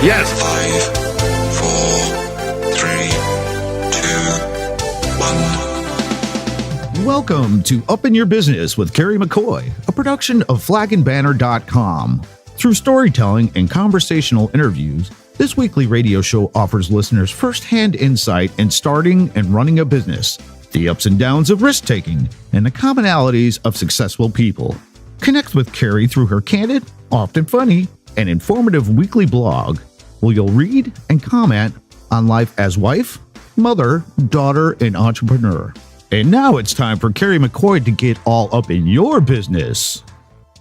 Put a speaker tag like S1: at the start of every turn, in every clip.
S1: Yes.
S2: 5, 4, 3, 2, 1. Welcome to Up in Your Business with Kerry McCoy, a production of flagandbanner.com. Through storytelling and conversational interviews, this weekly radio show offers listeners first-hand insight in starting and running a business, the ups and downs of risk-taking, and the commonalities of successful people. Connect with Kerry through her candid, often funny, and informative weekly blog, where you'll read and comment on life as wife, mother, daughter, and entrepreneur. And now it's time for Kerry McCoy to get all up in your business.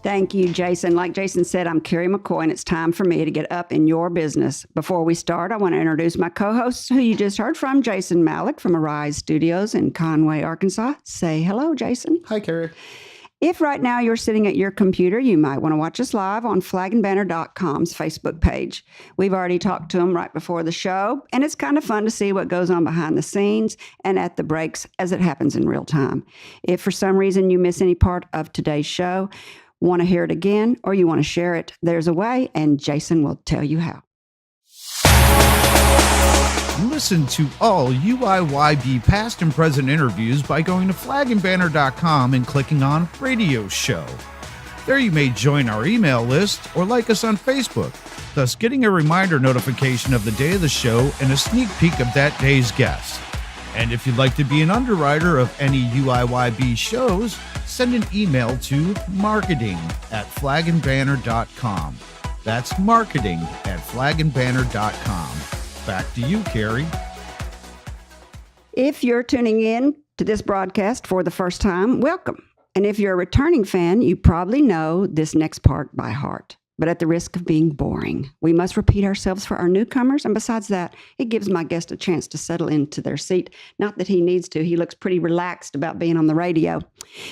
S3: Thank you, Jason. Like Jason said, I'm Kerry McCoy, and it's time for me to get up in your business. Before we start, I want to introduce my co-hosts, who you just heard from, Jason Malik from Arise Studios in Conway, Arkansas. Say hello, Jason.
S4: Hi, Kerry.
S3: If right now you're sitting at your computer, you might want to watch us live on flagandbanner.com's Facebook page. We've already talked to them right before the show, and it's kind of fun to see what goes on behind the scenes and at the breaks as it happens in real time. If for some reason you miss any part of today's show, want to hear it again, or you want to share it, there's a way, and Jason will tell you how.
S2: Listen to all UIYB past and present interviews by going to flagandbanner.com and clicking on Radio Show. There you may join our email list or like us on Facebook, thus getting a reminder notification of the day of the show and a sneak peek of that day's guest. And if you'd like to be an underwriter of any UIYB shows, send an email to marketing@flagandbanner.com. That's marketing@flagandbanner.com. Back to you, Kerry.
S3: If you're tuning in to this broadcast for the first time, welcome. And if you're a returning fan, you probably know this next part by heart. But at the risk of being boring, we must repeat ourselves for our newcomers. And besides that, it gives my guest a chance to settle into their seat. Not that he needs to. He looks pretty relaxed about being on the radio.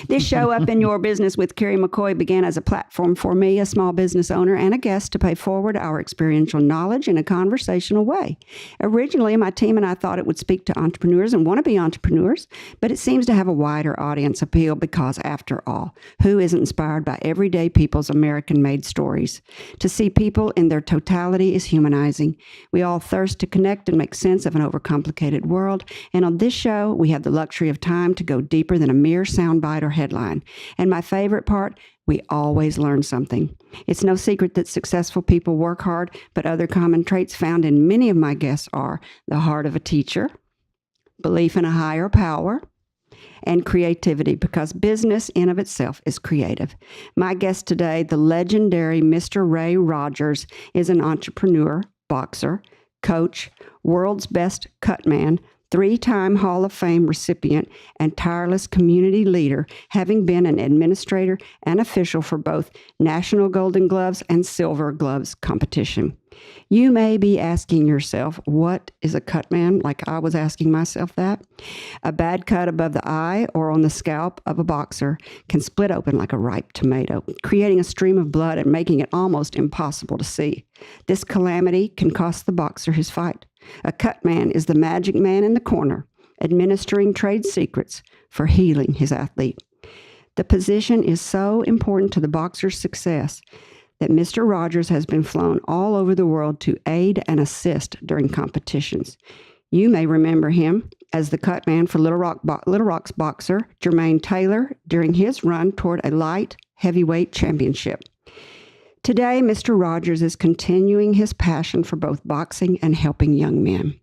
S3: This show, Up in Your Business with Kerry McCoy, began as a platform for me, a small business owner, and a guest to pay forward our experiential knowledge in a conversational way. Originally, my team and I thought it would speak to entrepreneurs and wannabe entrepreneurs, but it seems to have a wider audience appeal because, after all, who isn't inspired by everyday people's American-made stories? To see people in their totality is humanizing. We all thirst to connect and make sense of an overcomplicated world, and on this show, we have the luxury of time to go deeper than a mere soundbite or headline. And my favorite part, we always learn something. It's no secret that successful people work hard, but other common traits found in many of my guests are the heart of a teacher, belief in a higher power, and creativity, because business in of itself is creative. My guest today, the legendary Mr. Ray Rodgers, is an entrepreneur, boxer, coach, world's best cutman, 3-time Hall of Fame recipient, and tireless community leader, having been an administrator and official for both National Golden Gloves and Silver Gloves competition. You may be asking yourself, what is a cutman? Like I was asking myself that. A bad cut above the eye or on the scalp of a boxer can split open like a ripe tomato, creating a stream of blood and making it almost impossible to see. This calamity can cost the boxer his fight. A cutman is the magic man in the corner, administering trade secrets for healing his athlete. The position is so important to the boxer's success that Mr. Rodgers has been flown all over the world to aid and assist during competitions. You may remember him as the cutman for Little Rock's boxer Jermaine Taylor during his run toward a light heavyweight championship. Today, Mr. Rodgers is continuing his passion for both boxing and helping young men.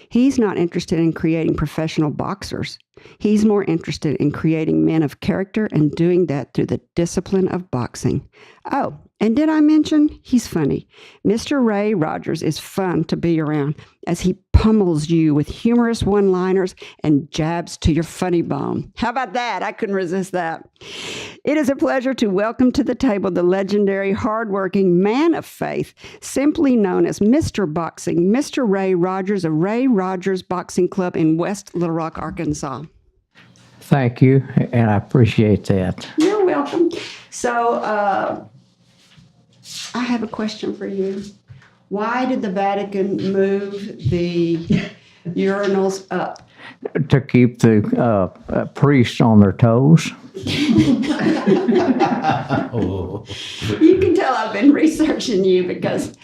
S3: He's not interested in creating professional boxers. He's more interested in creating men of character and doing that through the discipline of boxing. Oh, and did I mention he's funny? Mr. Ray Rodgers is fun to be around as he pummels you with humorous one-liners and jabs to your funny bone. How about that? I couldn't resist that. It is a pleasure to welcome to the table the legendary, hardworking man of faith, simply known as Mr. Boxing, Mr. Ray Rodgers of Ray Rodgers Boxing Club in West Little Rock, Arkansas.
S4: Thank you, and I appreciate that.
S3: You're welcome. So, I have a question for you. Why did the Vatican move the urinals up?
S4: To keep the priests on their toes.
S3: You can tell I've been researching you because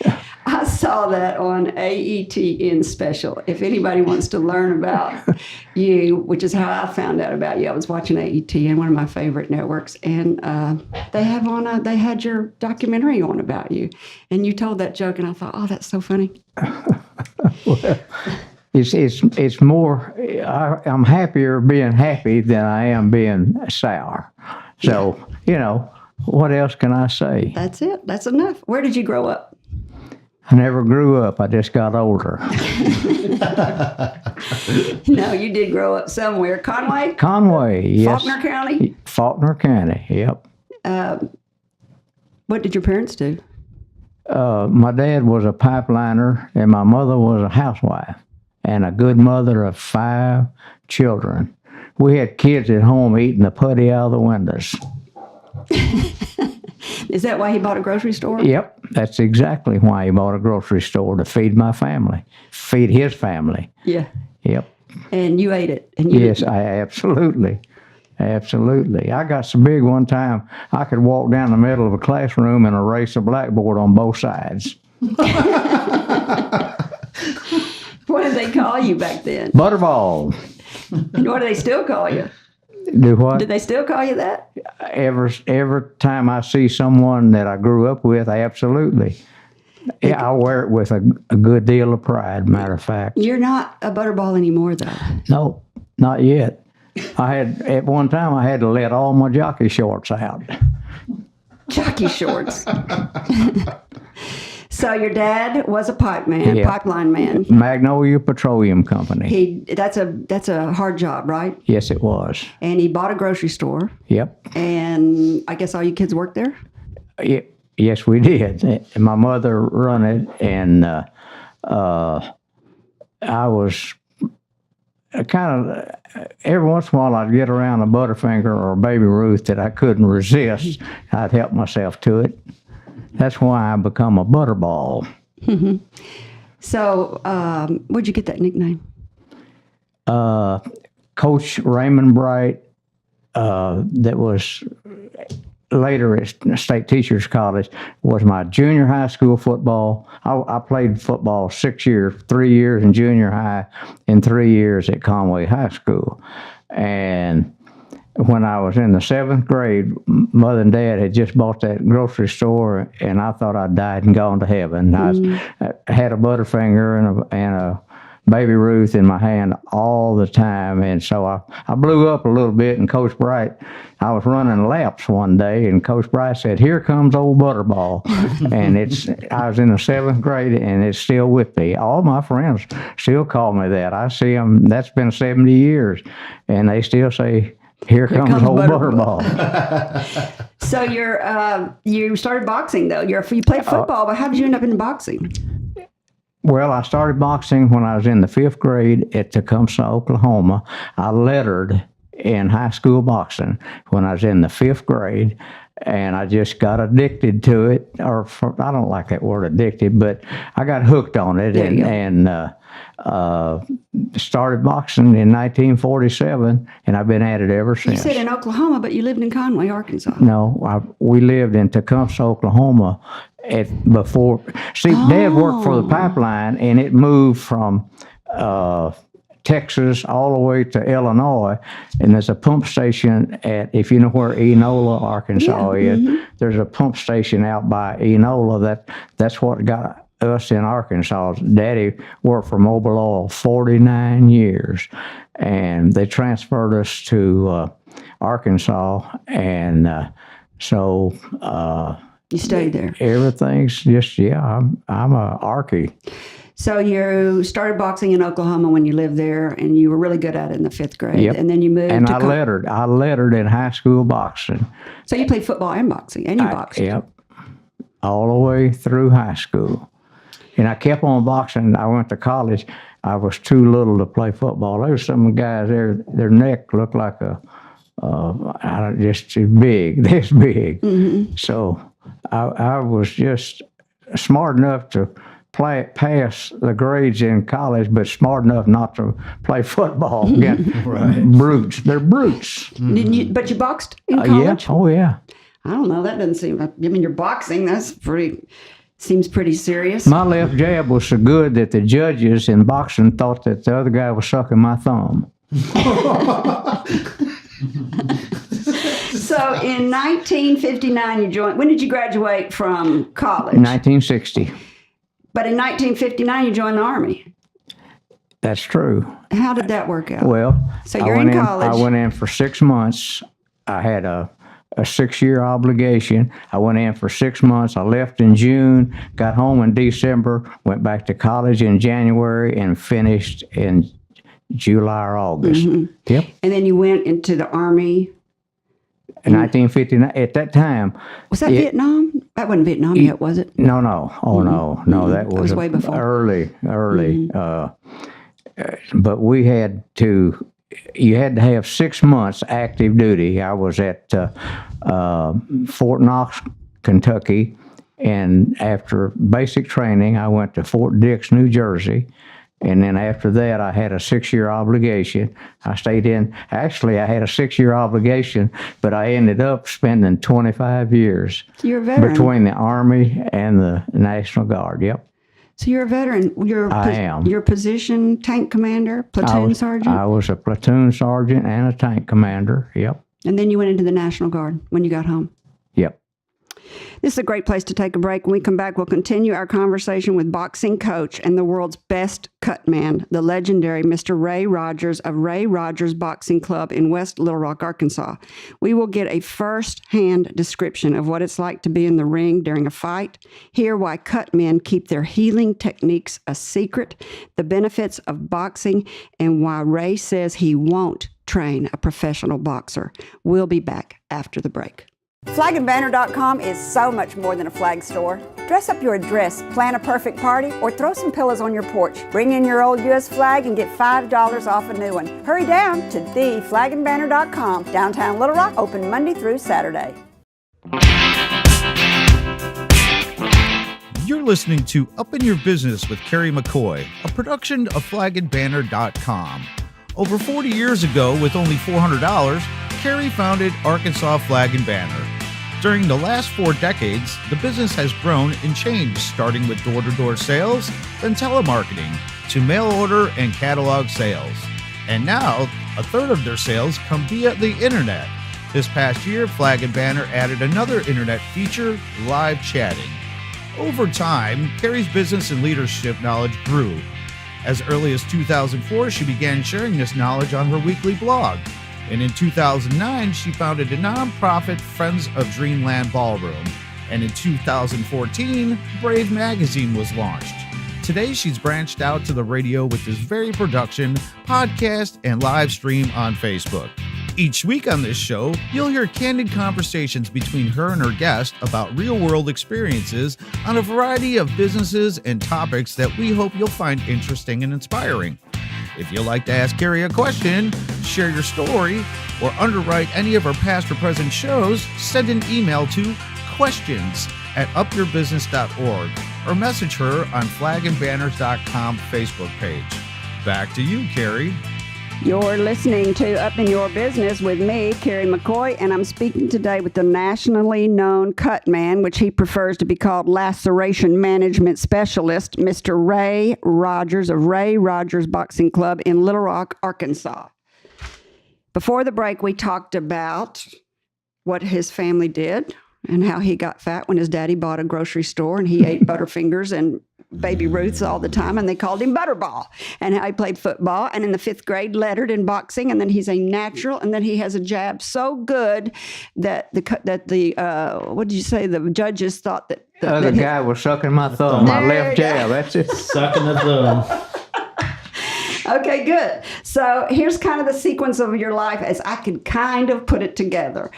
S3: I saw that on AETN special. If anybody wants to learn about you, which is how I found out about you, I was watching AETN, one of my favorite networks, and they had your documentary on about you, and you told that joke, and I thought, oh, that's so funny.
S4: Well, it's more. I'm happier being happy than I am being sour. So what else can I say?
S3: That's it. That's enough. Where did you grow up?
S4: I never grew up. I just got older.
S3: No, you did grow up somewhere. Conway?
S4: Conway, yes.
S3: Faulkner County?
S4: Faulkner County, yep.
S3: What did your parents do?
S4: My dad was a pipeliner, and my mother was a housewife, and a good mother of 5 children. We had kids at home eating the putty out of the windows.
S3: Is that why he bought a grocery store?
S4: Yep, that's exactly why he bought a grocery store, to feed my family, feed his family.
S3: Yeah.
S4: Yep.
S3: And you ate it?
S4: Yes, I absolutely. I got so big one time, I could walk down the middle of a classroom and erase a blackboard on both sides.
S3: What did they call you back then?
S4: Butterball.
S3: And what do they still call you?
S4: Do what?
S3: Do they still call you that?
S4: Every time I see someone that I grew up with, absolutely. Yeah, I wear it with a good deal of pride, matter of fact.
S3: You're not a butterball anymore, though.
S4: No, not yet. At one time, I had to let all my jockey shorts out.
S3: Jockey shorts. So your dad was a pipeline man.
S4: Magnolia Petroleum Company.
S3: That's a hard job, right?
S4: Yes, it was.
S3: And he bought a grocery store.
S4: Yep.
S3: And I guess all you kids worked there?
S4: Yes, we did. And my mother run it, and I was kind of, every once in a while I'd get around a Butterfinger or a Baby Ruth that I couldn't resist. I'd help myself to it. That's why I become a butterball.
S3: Mm-hmm. So, where'd you get that nickname?
S4: Coach Raymond Bright, that was later at State Teachers College, was my junior high school football. I played football 6 years, 3 years in junior high and 3 years at Conway High School. And when I was in the 7th grade, Mother and Dad had just bought that grocery store, and I thought I'd died and gone to heaven. I had a Butterfinger and a Baby Ruth in my hand all the time, and so I blew up a little bit. And Coach Bright, I was running laps one day, and Coach Bright said, "Here comes old Butterball," and I was in the 7th grade, and it's still with me. All my friends still call me that. I see them. That's been 70 years, and they still say, Here comes old Butterball.
S3: So you started boxing though. You played football, but how did you end up in boxing?
S4: Well, I started boxing when I was in the 5th grade at Tecumseh, Oklahoma. I lettered in high school boxing when I was in the 5th grade, and I just got addicted to it. I don't like that word addicted, but I got hooked on it and started boxing in 1947, and I've been at it ever since.
S3: You said in Oklahoma, but you lived in Conway, Arkansas.
S4: No, we lived in Tecumseh, Oklahoma before. See, Dad worked for the pipeline, and it moved from Texas all the way to Illinois, and there's a pump station if you know where Enola, Arkansas is, there's a pump station out by Enola. That's what got us in Arkansas. Daddy worked for Mobil Oil 49 years, and they transferred us to Arkansas, and so
S3: you stayed there.
S4: Everything's just I'm a Arkie.
S3: So you started boxing in Oklahoma when you lived there, and you were really good at it in the 5th grade.
S4: Yep.
S3: And then you moved
S4: to... I lettered in high school boxing.
S3: So you played football and boxing, and you boxed.
S4: Yep. All the way through high school. And I kept on boxing. I went to college. I was too little to play football. There were some guys there, their neck looked like just too big, this big. Mm-hmm. So I was just smart enough to pass the grades in college, but smart enough not to play football against brutes. They're brutes.
S3: But you boxed in college?
S4: Yeah. Oh, yeah.
S3: I don't know. That doesn't seem like, you're boxing. That's pretty... Seems pretty serious.
S4: My left jab was so good that the judges in boxing thought that the other guy was sucking my thumb.
S3: So in 1959, you joined. When did you graduate from college?
S4: 1960.
S3: But in 1959, you joined the Army.
S4: That's true.
S3: How did that work out?
S4: Well,
S3: So you're in college.
S4: I went in for 6 months. I had a 6-year obligation. I went in for 6 months. I left in June, got home in December, went back to college in January, and finished in July or August.
S3: Mm-hmm.
S4: Yep.
S3: And then you went into the Army.
S4: In 1959, at that time.
S3: Was that Vietnam? That wasn't Vietnam yet, was it?
S4: No. Oh, no. That was
S3: way before.
S4: Early. But we had to. You had to have 6 months active duty. I was at Fort Knox, Kentucky, and after basic training, I went to Fort Dix, New Jersey. And then after that, I had a 6-year obligation. I stayed in. Actually, I had a 6-year obligation, but I ended up spending 25 years
S3: So you're a veteran.
S4: between the Army and the National Guard. Yep.
S3: So you're a veteran.
S4: I am.
S3: Your position, tank commander, platoon sergeant?
S4: I was a platoon sergeant and a tank commander. Yep.
S3: And then you went into the National Guard when you got home.
S4: Yep.
S3: This is a great place to take a break. When we come back, we'll continue our conversation with boxing coach and the world's best cutman, the legendary Mr. Ray Rodgers of Ray Rodgers Boxing Club in West Little Rock, Arkansas. We will get a first-hand description of what it's like to be in the ring during a fight, hear why cutmen keep their healing techniques a secret, the benefits of boxing, and why Ray says he won't train a professional boxer. We'll be back after the break. Flagandbanner.com is so much more than a flag store. Dress up your address, plan a perfect party, or throw some pillows on your porch. Bring in your old U.S. flag and get $5 off a new one. Hurry down to theflagandbanner.com. Downtown Little Rock, open Monday through Saturday.
S2: You're listening to Up in Your Business with Kerry McCoy, a production of flagandbanner.com. Over 40 years ago, with only $400, Kerry founded Arkansas Flag and Banner. During the last 4 decades, the business has grown and changed, starting with door-to-door sales, then telemarketing, to mail order and catalog sales. And now, a third of their sales come via the internet. This past year, Flag and Banner added another internet feature, live chatting. Over time, Kerry's business and leadership knowledge grew. As early as 2004, she began sharing this knowledge on her weekly blog. And in 2009, she founded a nonprofit Friends of Dreamland Ballroom. And in 2014, Brave Magazine was launched. Today, she's branched out to the radio with this very production, podcast, and live stream on Facebook. Each week on this show, you'll hear candid conversations between her and her guest about real-world experiences on a variety of businesses and topics that we hope you'll find interesting and inspiring. If you'd like to ask Kerry a question, share your story, or underwrite any of our past or present shows, send an email to questions@upyourbusiness.org or message her on flagandbanners.com Facebook page. Back to you, Kerry.
S3: You're listening to Up in Your Business with me, Kerry McCoy, and I'm speaking today with the nationally known Cutman, which he prefers to be called laceration management specialist, Mr. Ray Rodgers of Ray Rodgers Boxing Club in Little Rock, Arkansas. Before the break, we talked about what his family did and how he got fat when his daddy bought a grocery store and he ate Butterfingers and Baby Ruths all the time, and they called him Butterball, and how he played football, and in the 5th grade lettered in boxing, and then he's a natural, and then he has a jab so good that the what did you say, the judges thought that
S4: The other guy was sucking my thumb, my left jab. That's it.
S1: Sucking the thumb.
S3: Okay, good. So here's kind of the sequence of your life as I can kind of put it together.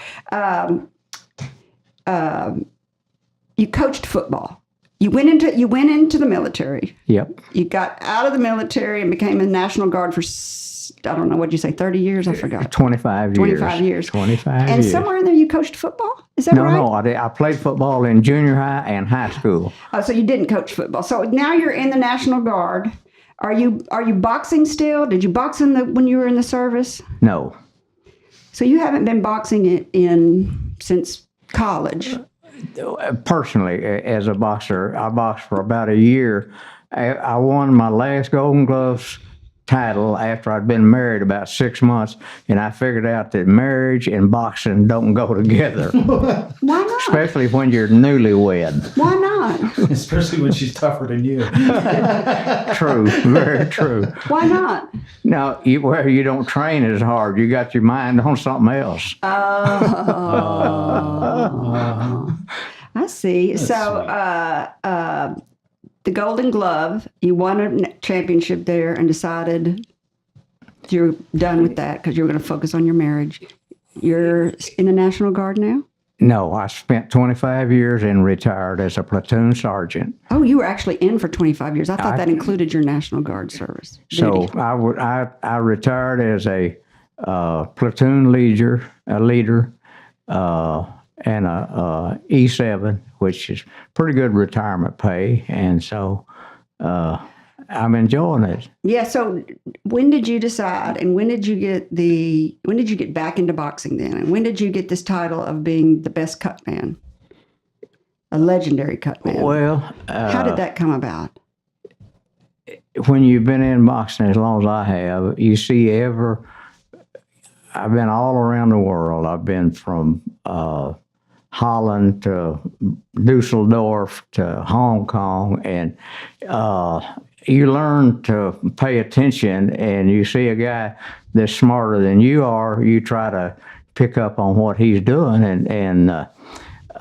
S3: You coached football. You went into the military.
S4: Yep.
S3: You got out of the military and became a National Guard for, I don't know, what'd you say, 30 years? I forgot.
S4: 25 years.
S3: 25 years.
S4: 25
S3: And
S4: years.
S3: somewhere in there you coached football? Is that right?
S4: No, I played football in junior high and high school.
S3: Oh, so you didn't coach football. So now you're in the National Guard. Are you boxing still? Did you box when you were in the service?
S4: No.
S3: So you haven't been boxing in since college?
S4: personally, as a boxer, I boxed for about a year. I won my last Golden Gloves title after I'd been married about 6 months, and I figured out that marriage and boxing don't go together.
S3: Why not?
S4: Especially when you're newlywed.
S3: Why not?
S2: Especially when she's tougher than you.
S4: True, very true.
S3: Why not?
S4: Now, you don't train as hard. You got your mind on something else.
S3: Oh, I see.
S2: That's
S3: So, the Golden Glove, you won a championship there and decided you're done with that because you're going to focus on your marriage. You're in the National Guard now?
S4: No, I spent 25 years and retired as a platoon sergeant.
S3: Oh, you were actually in for 25 years. I thought that included your National Guard service.
S4: So I retired as a platoon leader, and a E7, which is pretty good retirement pay, and so I'm enjoying it.
S3: Yeah. So, when did you decide, and when did you get back into boxing then, and when did you get this title of being the best cutman, a legendary cutman?
S4: Well,
S3: how did that come about?
S4: When you've been in boxing as long as I have, you see I've been all around the world. I've been from Holland to Dusseldorf to Hong Kong, and you learn to pay attention, and you see a guy that's smarter than you are, you try to pick up on what he's doing, and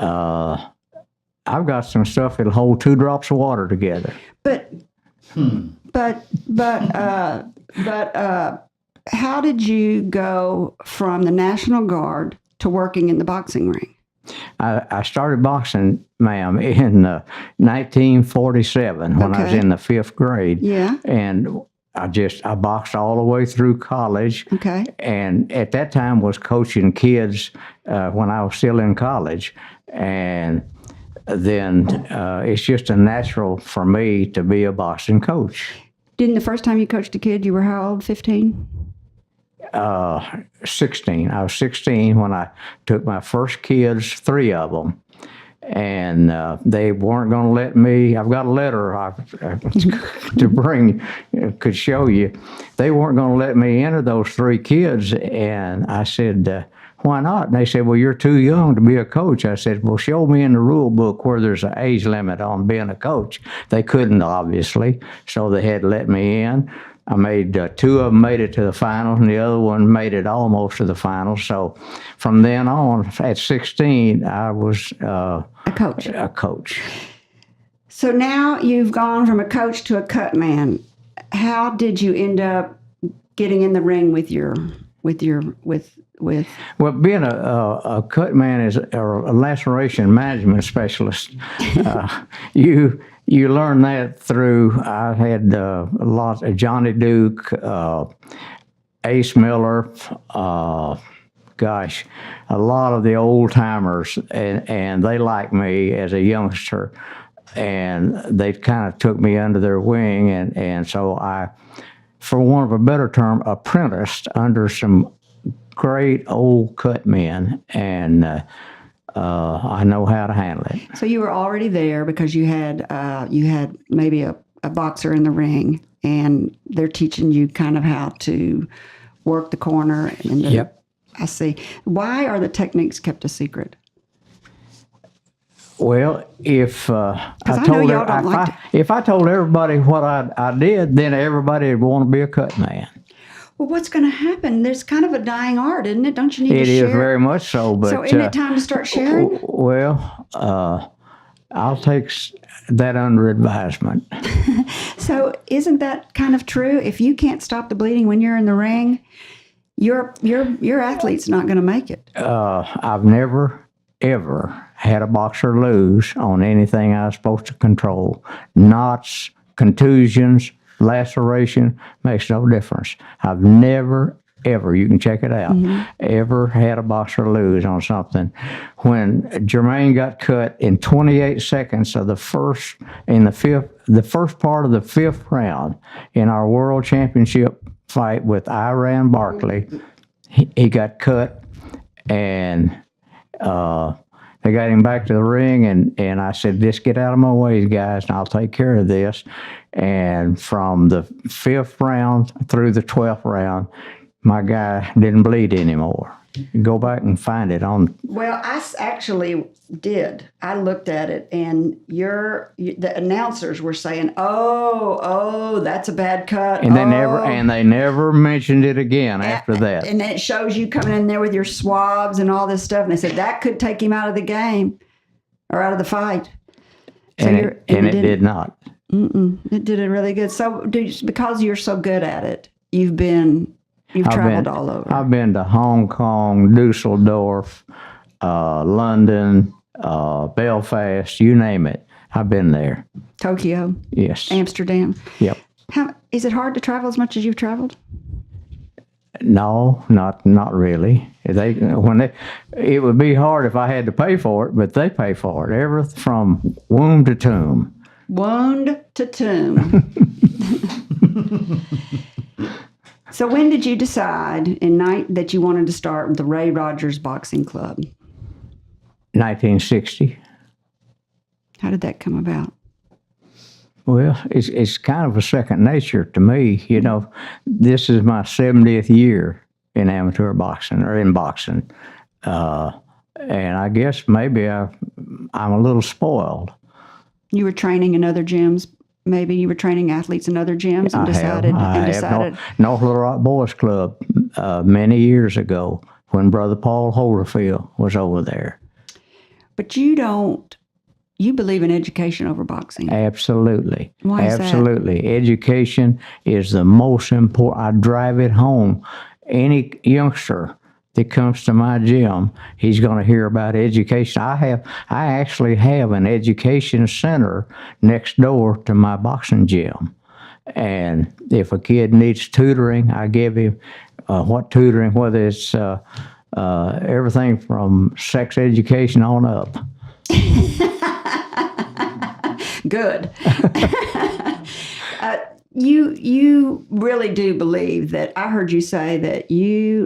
S4: I've got some stuff that'll hold 2 drops of water together.
S3: But how did you go from the National Guard to working in the boxing ring?
S4: I started boxing, ma'am, in 1947 when I was in the 5th grade.
S3: Yeah.
S4: And I boxed all the way through college.
S3: Okay.
S4: And at that time was coaching kids when I was still in college. And then it's just a natural for me to be a boxing coach.
S3: Didn't the first time you coached a kid, you were how old, 15?
S4: 16. I was 16 when I took my first kids, 3 of them, and they weren't going to let me. I've got a letter to bring, could show you. They weren't going to let me enter those 3 kids, and I said, why not? And they said, well, you're too young to be a coach. I said, well, show me in the rule book where there's an age limit on being a coach. They couldn't, obviously, so they had to let me in. I made 2 of them made it to the finals, and the other one made it almost to the finals. So from then on, at 16, I was a coach.
S3: So now you've gone from a coach to a cut man. How did you end up getting in the ring with
S4: Well, being a cut man or a laceration management specialist, you learn that through. I had a lot of Johnny Duke, Ace Miller, a lot of the old timers, and they liked me as a youngster, and they kind of took me under their wing, and so I, for want of a better term, apprenticed under some great old cut men, and I know how to handle it.
S3: So you were already there because you had maybe a boxer in the ring, and they're teaching you kind of how to work the corner.
S4: Yep.
S3: I see. Why are the techniques kept a secret?
S4: If I
S3: if
S4: I told everybody what I did, then everybody would want to be a cut man.
S3: Well, what's going to happen? There's kind of a dying art, isn't it? Don't you need to share?
S4: It is very much so. But
S3: so isn't it time to start sharing?
S4: Well, I'll take that under advisement.
S3: So isn't that kind of true? If you can't stop the bleeding when you're in the ring, your athlete's not going to make it.
S4: I've never, ever had a boxer lose on anything I was supposed to control. Knots, contusions, laceration, makes no difference. I've never, ever, you can check it out, ever had a boxer lose on something. When Jermaine got cut in 28 seconds of the first part of the 5th round in our world championship fight with Iran Barkley, he got cut, and They got him back to the ring, and I said, just get out of my way, guys, and I'll take care of this. And from the 5th round through the 12th round, my guy didn't bleed anymore. Go back and find it on.
S3: Well, I actually did. I looked at it, and the announcers were saying, "Oh, that's a bad cut."
S4: And they never mentioned it again after that.
S3: And it shows you coming in there with your swabs and all this stuff. And they said that could take him out of the game or out of the fight. So
S4: and it did not.
S3: It did it really good. So because you're so good at it, you've traveled all over.
S4: I've been to Hong Kong, Dusseldorf, London, Belfast, you name it. I've been there.
S3: Tokyo.
S4: Yes.
S3: Amsterdam.
S4: Yep.
S3: Is it hard to travel as much as you've traveled?
S4: No, not really. It would be hard if I had to pay for it, but they pay for it. From womb to tomb.
S3: Wound to tomb. So when did you decide that you wanted to start the Ray Rodgers Boxing Club?
S4: 1960.
S3: How did that come about?
S4: Well, it's kind of a second nature to me. You know, this is my 70th year in amateur boxing or in boxing. And I guess maybe I'm a little spoiled. You
S3: were training in other gyms? Maybe you were training athletes in other gyms and decided.
S4: North Little Rock Boys Club many years ago when Brother Paul Holderfield was over there.
S3: But you believe in education over boxing?
S4: Absolutely.
S3: Why is that?
S4: Absolutely. Education is the most important. I drive it home. Any youngster that comes to my gym, he's going to hear about education. I actually have an education center next door to my boxing gym. And if a kid needs tutoring, I give him what tutoring, whether it's everything from sex education on up.
S3: Good. You really do believe that. I heard you say that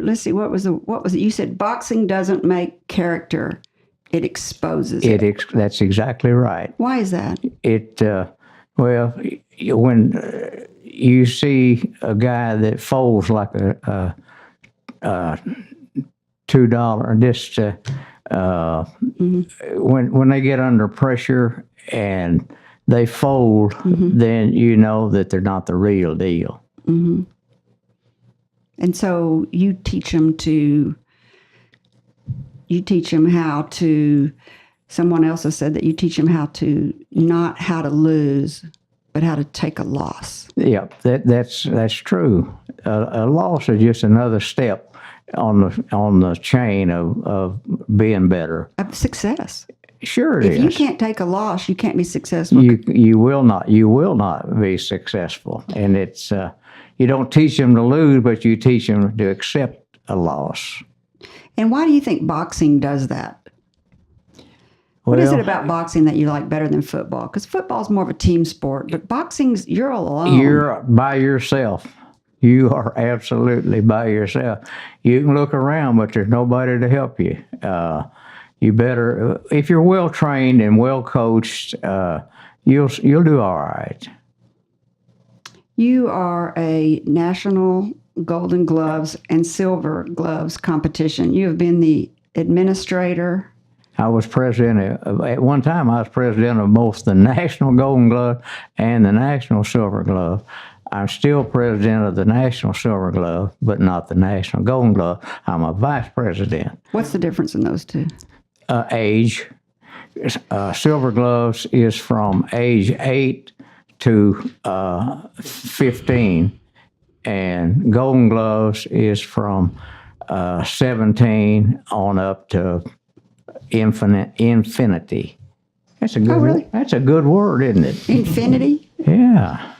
S3: let's see, what was it? You said boxing doesn't make character, it exposes it.
S4: That's exactly right.
S3: Why is that?
S4: When you see a guy that folds like a $2, when they get under pressure and they fold, then you know that they're not the real deal.
S3: Mm-hmm. And so you teach them how to, someone else has said that you teach them not how to lose, but how to take a loss.
S4: Yep, that's true. A loss is just another step on the chain of being better.
S3: Of success.
S4: Sure it is.
S3: If you can't take a loss, you can't be successful.
S4: You will not be successful. And it's you don't teach them to lose, but you teach them to accept a loss.
S3: And why do you think boxing does that? What is it about boxing that you like better than football? Because football is more of a team sport, but boxing's, you're all alone.
S4: You're by yourself. You are absolutely by yourself. You can look around, but there's nobody to help you. You better, if you're well trained and well coached, you'll do all right.
S3: You are a national Golden Gloves and Silver Gloves competition. You have been the administrator.
S4: I was president at one time. I was president of both the National Golden Glove and the National Silver Glove. I'm still president of the National Silver Glove, but not the National Golden Glove. I'm a vice president.
S3: What's the difference in those two?
S4: Age. Silver Gloves is from age 8 to 15, and Golden Gloves is from 17 on up to infinity. That's a good.
S3: Really?
S4: That's a good word, isn't it?
S3: Infinity?
S4: Yeah.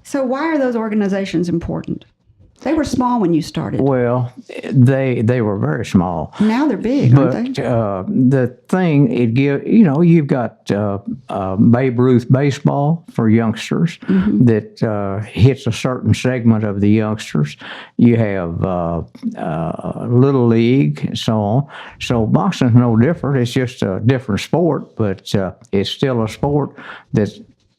S3: So why are those organizations important? They were small when you started.
S4: Well, they were very small.
S3: Now they're big, aren't they?
S4: The thing you've got Babe Ruth baseball for youngsters that hits a certain segment of the youngsters. You have Little League and so on. So boxing's no different. It's just a different sport, but it's still a sport that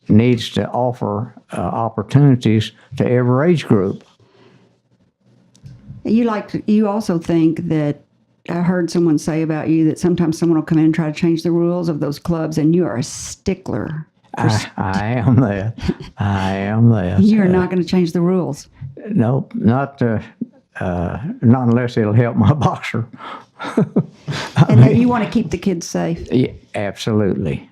S4: needs to offer opportunities to every age group.
S3: You also think that I heard someone say about you that sometimes someone will come in and try to change the rules of those clubs, and you are a stickler.
S4: I am that. I am that.
S3: You're not going to change the rules.
S4: Nope, not unless it'll help my boxer.
S3: And you want to keep the kids safe.
S4: Yeah, absolutely.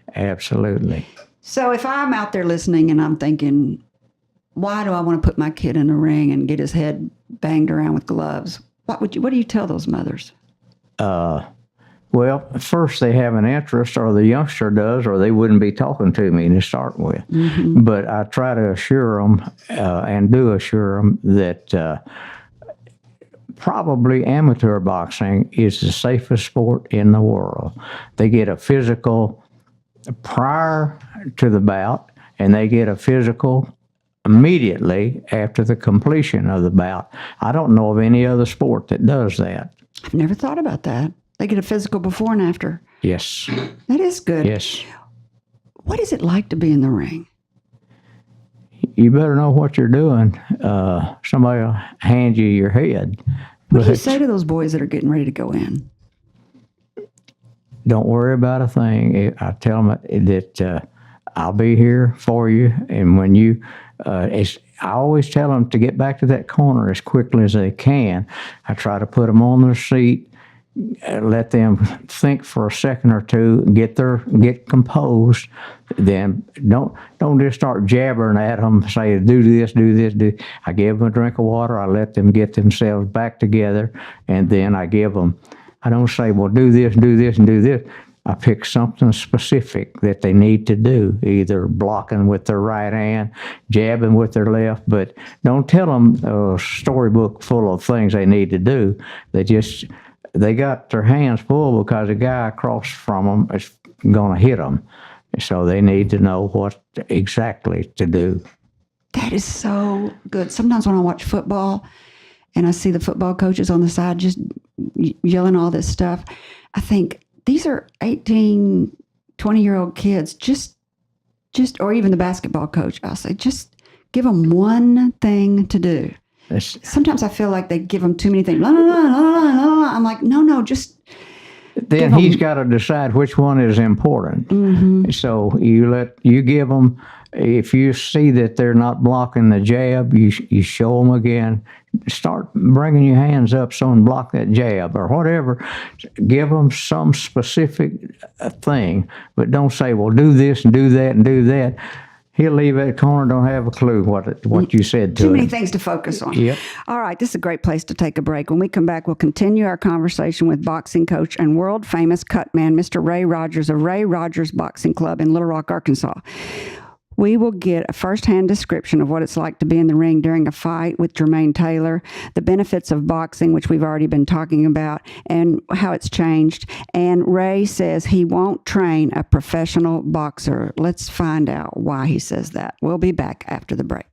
S3: So if I'm out there listening and I'm thinking, why do I want to put my kid in a ring and get his head banged around with gloves? What do you tell those mothers?
S4: Well, first they have an interest, or the youngster does, or they wouldn't be talking to me to start with. But I try to assure them, and do assure them, that probably amateur boxing is the safest sport in the world. They get a physical prior to the bout, and they get a physical immediately after the completion of the bout. I don't know of any other sport that does that.
S3: I've never thought about that. They get a physical before and after.
S4: Yes.
S3: That is good.
S4: Yes.
S3: What is it like to be in the ring?
S4: You better know what you're doing. Somebody will hand you your head.
S3: What do you say to those boys that are getting ready to go in?
S4: Don't worry about a thing. I tell them that I'll be here for you. And when you, I always tell them to get back to that corner as quickly as they can. I try to put them on their seat, let them think for a second or two, get composed. Then don't just start jabbering at them, say, do this, do this, do. I give them a drink of water. I let them get themselves back together, and then I give them. I don't say, well, do this, and do this. I pick something specific that they need to do, either blocking with their right hand, jabbing with their left, but don't tell them a storybook full of things they need to do. They got their hands full because the guy across from them is going to hit them. So they need to know what exactly to do.
S3: That is so good. Sometimes when I watch football and I see the football coaches on the side just yelling all this stuff, I think these are 18, 20-year-old kids, just, or even the basketball coach, I'll say, just give them one thing to do. Sometimes I feel like they give them too many things. La, la, la, la, la, la. I'm like, no, just.
S4: Then he's got to decide which one is important. Mm-hmm. So you give them. If you see that they're not blocking the jab, you show them again. Start bringing your hands up so and block that jab or whatever. Give them some specific thing, but don't say, well, do this and do that and do that. He'll leave that corner, don't have a clue what you said to him.
S3: Too many things to focus on.
S4: Yep.
S3: All right, this is a great place to take a break. When we come back, we'll continue our conversation with boxing coach and world-famous Cutman, Mr. Ray Rodgers of Ray Rodgers Boxing Club in Little Rock, Arkansas. We will get a firsthand description of what it's like to be in the ring during a fight with Jermaine Taylor, the benefits of boxing, which we've already been talking about, and how it's changed. And Ray says he won't train a professional boxer. Let's find out why he says that. We'll be back after the break.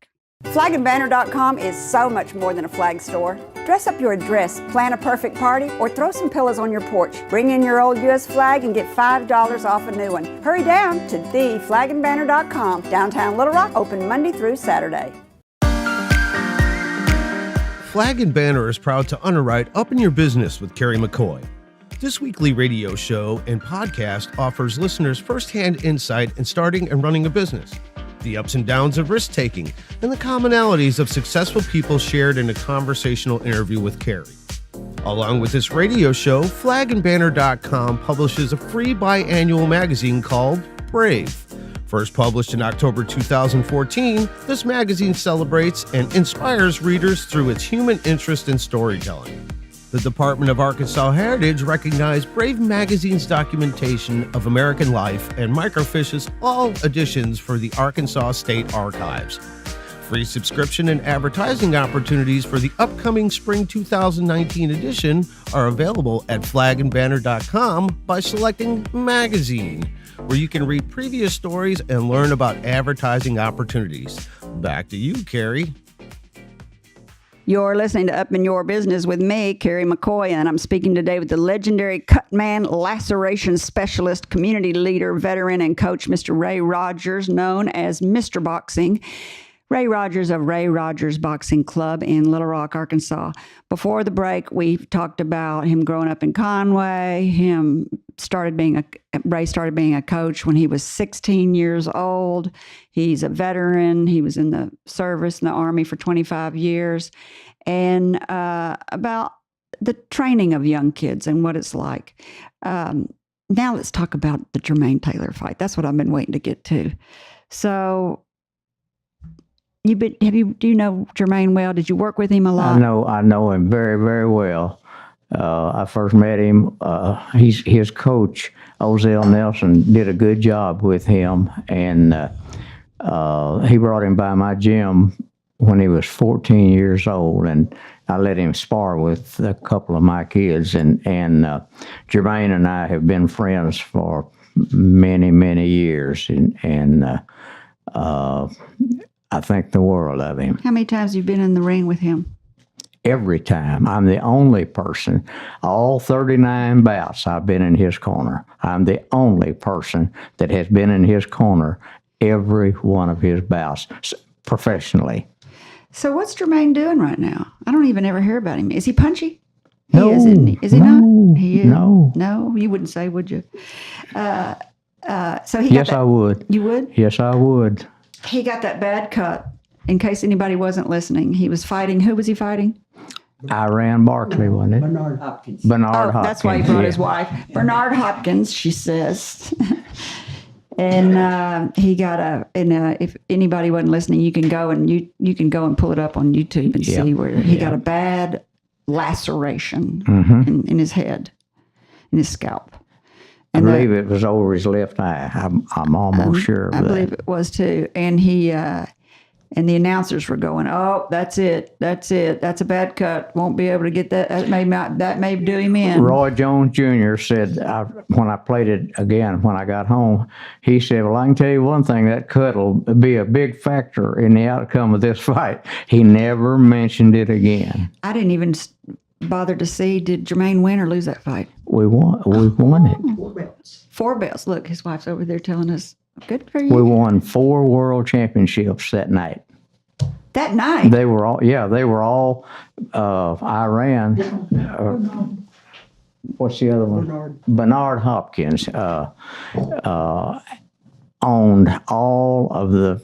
S3: Flagandbanner.com is so much more than a flag store. Dress up your address, plan a perfect party, or throw some pillows on your porch. Bring in your old U.S. flag and get $5 off a new one. Hurry down to theflagandbanner.com. Downtown Little Rock, open Monday through Saturday.
S1: Flag and Banner is proud to underwrite Up in Your Business with Kerry McCoy. This weekly radio show and podcast offers listeners firsthand insight in starting and running a business, the ups and downs of risk-taking, and the commonalities of successful people shared in a conversational interview with Kerry. Along with this radio show, flagandbanner.com publishes a free biannual magazine called Brave. First published in October 2014, this magazine celebrates and inspires readers through its human interest in storytelling. The Department of Arkansas Heritage recognized Brave Magazine's documentation of American life and microfiches all editions for the Arkansas State Archives. Free subscription and advertising opportunities for the upcoming spring 2019 edition are available at flagandbanner.com by selecting Magazine, where you can read previous stories and learn about advertising opportunities. Back to you, Kerry.
S3: You're listening to Up in Your Business with me, Kerry McCoy, and I'm speaking today with the legendary Cutman laceration specialist, community leader, veteran, and coach, Mr. Ray Rodgers, known as Mr. Boxing. Ray Rodgers of Ray Rodgers Boxing Club in Little Rock, Arkansas. Before the break, we talked about him growing up in Conway. Ray started being a coach when he was 16 years old. He's a veteran. He was in the service in the Army for 25 years. And about the training of young kids and what it's like. Now let's talk about the Jermaine Taylor fight. That's what I've been waiting to get to. So, do you know Jermaine well? Did you work with him a lot?
S4: I know him very, very well. I first met him. His coach, Ozell Nelson, did a good job with him, and he brought him by my gym when he was 14 years old, and I let him spar with a couple of my kids, and Jermaine and I have been friends for many, many years, and I think the world of him.
S3: How many times have you been in the ring with him?
S4: Every time. I'm the only person, all 39 bouts I've been in his corner. I'm the only person that has been in his corner every one of his bouts professionally.
S3: So what's Jermaine doing right now? I don't even ever hear about him. Is he punchy?
S4: No.
S3: He is, isn't he? Is he
S4: no,
S3: not? He is.
S4: No.
S3: No, you wouldn't say, would you? So he
S4: Yes, I would.
S3: You would?
S4: Yes, I would.
S3: He got that bad cut. In case anybody wasn't listening, he was fighting. Who was he fighting?
S4: Iran Barkley, wasn't it?
S5: Bernard Hopkins.
S4: Bernard Hopkins.
S3: That's why he brought his wife. Bernard Hopkins, she says. And he got if anybody wasn't listening, you can go and you can go and pull it up on YouTube and see where he got a bad laceration in his head, in his scalp.
S4: I believe it was over his left eye. I'm almost sure of that.
S3: I believe it was too. And he and the announcers were going, "Oh, that's it. That's a bad cut. Won't be able to get that. That may do him in."
S4: Roy Jones Jr. said when I played it again when I got home, he said, "Well, I can tell you one thing. That cut will be a big factor in the outcome of this fight." He never mentioned it again.
S3: I didn't even bother to see. Did Jermaine win or lose that fight?
S4: We won. We won it.
S5: 4 belts.
S3: 4 belts. Look, his wife's over there telling us. Good for you.
S4: We won 4 world championships that night.
S3: That night.
S4: They were all Iran. What's the other one? Bernard Hopkins owned all of the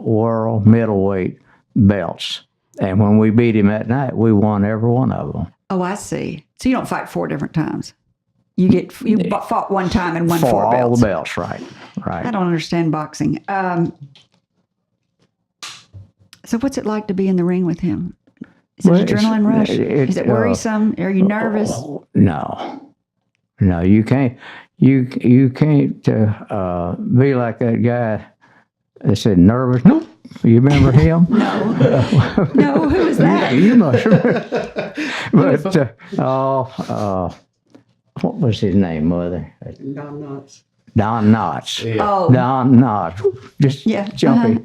S4: world middleweight belts. And when we beat him that night, we won every one of them.
S3: Oh, I see. So you don't fight 4 different times. You fought one time and won 4 belts.
S4: For all the belts, right.
S3: I don't understand boxing. So what's it like to be in the ring with him? Is it adrenaline rush? Is it worrisome? Are you nervous?
S4: No, you can't. You can't be like that guy that said nervous. Nope. You remember him?
S3: No, who was that?
S4: You must remember. But what was his name, Mother?
S5: Don Knotts.
S4: Don Knotts.
S5: Yeah.
S3: Oh,
S4: Don Knotts. Just jumpy.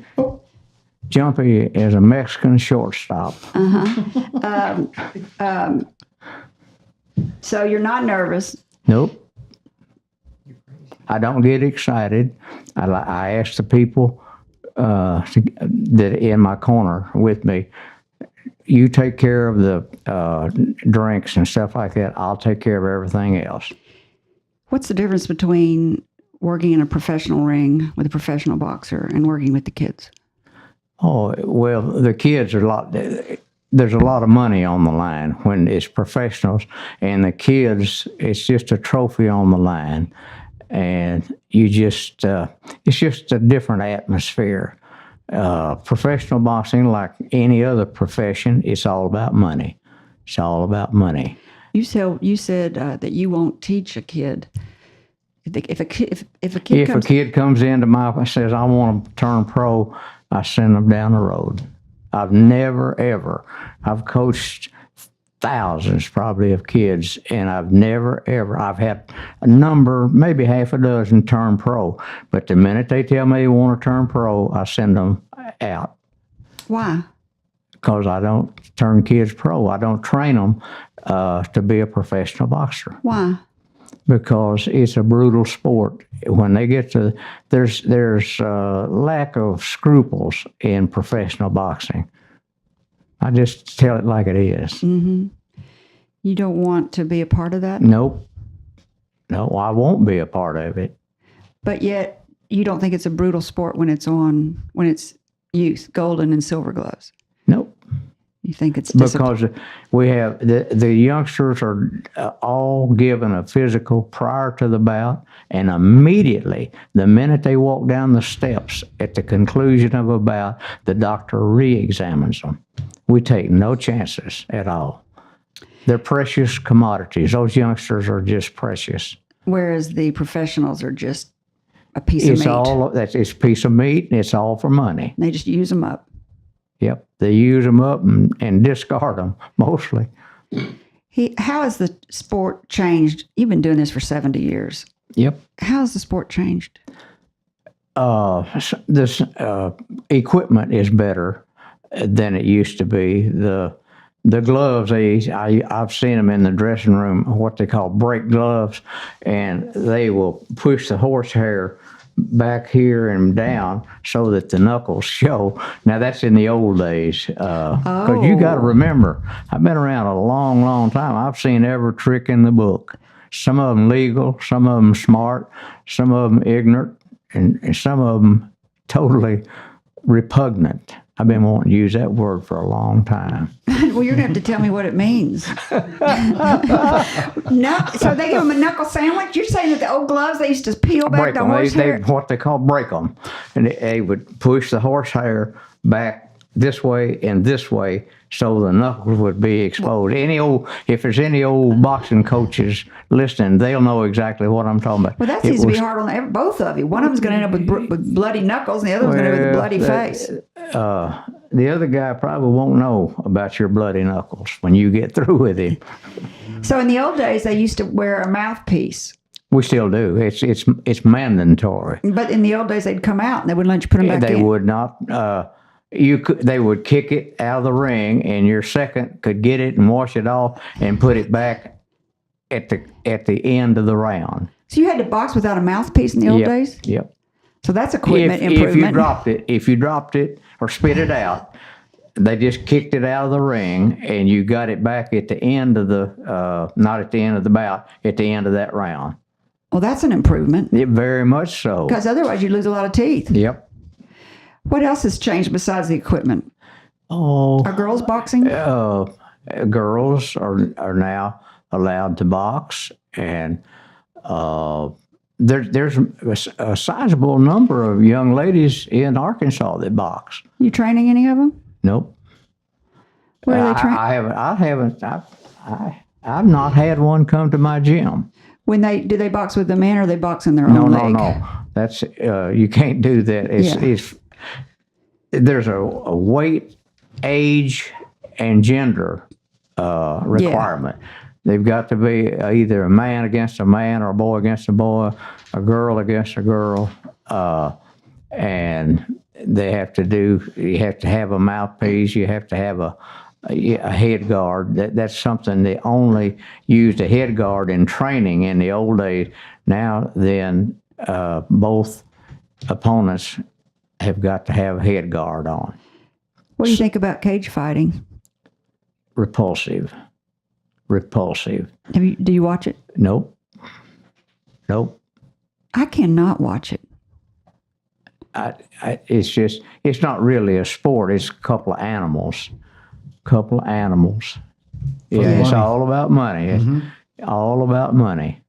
S4: Jumpy as a Mexican shortstop.
S3: So you're not nervous.
S4: Nope. I don't get excited. I ask the people that in my corner with me, you take care of the drinks and stuff like that. I'll take care of everything else.
S3: What's the difference between working in a professional ring with a professional boxer and working with the kids?
S4: Oh, well, the kids are there's a lot of money on the line when it's professionals, and the kids, it's just a trophy on the line. And it's just a different atmosphere. Professional boxing, like any other profession, it's all about money. It's all about money.
S3: You said that you won't teach a kid If a kid
S4: If a
S3: comes,
S4: kid comes into says, I want to turn pro, I send them down the road. I've coached thousands probably of kids, and I've had a number, maybe half a dozen turn pro. But the minute they tell me they want to turn pro, I send them out.
S3: why?
S4: Because I don't turn kids pro. I don't train them to be a professional boxer.
S3: Why?
S4: Because it's a brutal sport. When they get to, there's lack of scruples in professional boxing. I just tell it like it is.
S3: Mm-hmm. You don't want to be a part of that?
S4: Nope. No, I won't be a part of it.
S3: But yet, you don't think it's a brutal sport when it's youth, golden and silver gloves?
S4: Nope.
S3: You think it's
S4: Because we have, the youngsters are all given a physical prior to the bout, and immediately, the minute they walk down the steps at the conclusion of a bout, the doctor re-examines them. We take no chances at all. They're precious commodities. Those youngsters are just precious.
S3: Whereas the professionals are just a piece of meat.
S4: It's a piece of meat, and it's all for money.
S3: They just use them up.
S4: Yep, they use them up and discard them mostly.
S3: How has the sport changed? You've been doing this for 70 years.
S4: Yep.
S3: How has the sport changed?
S4: This equipment is better than it used to be. The gloves, I've seen them in the dressing room, what they call brake gloves, and they will push the horsehair back here and down so that the knuckles show. Now, that's in the old days. Because you got to remember, I've been around a long, long time. I've seen every trick in the book. Some of them legal, some of them smart, some of them ignorant, and some of them totally repugnant. I've been wanting to use that word for a long time.
S3: Well, you're going to have to tell me what it means. No, so they give them a knuckle sandwich? You're saying that the old gloves, they used to peel back the horsehair?
S4: What they call break them. And they would push the horsehair back this way and this way so the knuckles would be exposed. If there's any old boxing coaches listening, they'll know exactly what I'm talking about.
S3: Well, that seems to be hard on both of you. One of them's going to end up with bloody knuckles, and the other one's going to end up with a bloody face.
S4: The other guy probably won't know about your bloody knuckles when you get through with him.
S3: So in the old days, they used to wear a mouthpiece.
S4: We still do. It's mandatory.
S3: But in the old days, they'd come out and they wouldn't let you put them back in.
S4: They would not. They would kick it out of the ring, and your second could get it and wash it off and put it back at the end of the round.
S3: So you had to box without a mouthpiece in the old days?
S4: Yep.
S3: So that's equipment improvement.
S4: If you dropped it or spit it out, they just kicked it out of the ring, and you got it back at the end of not at the end of the bout, at the end of that round.
S3: Well, that's an improvement.
S4: Very much so.
S3: Because otherwise you lose a lot of teeth.
S4: Yep.
S3: What else has changed besides the equipment?
S4: Oh.
S3: Are girls boxing?
S4: Girls are now allowed to box, and there's a sizable number of young ladies in Arkansas that box.
S3: You training any of them?
S4: Nope.
S3: Where are they training?
S4: I've not had one come to my gym.
S3: Do they box with the men, or they box in their own league?
S4: No. That's you can't do that. There's a weight, age, and gender requirement. Yeah. They've got to be either a man against a man or a boy against a boy, a girl against a girl, and you have to have a mouthpiece, you have to have a head guard. That's something they only used a head guard in training in the old days. Now then, both opponents have got to have a head guard on.
S3: What do you think about cage fighting?
S4: Repulsive.
S3: Do you watch it?
S4: Nope.
S3: I cannot watch it.
S4: It's not really a sport. It's a couple of animals. Yeah, it's all about money. Mm-hmm. It's all about money.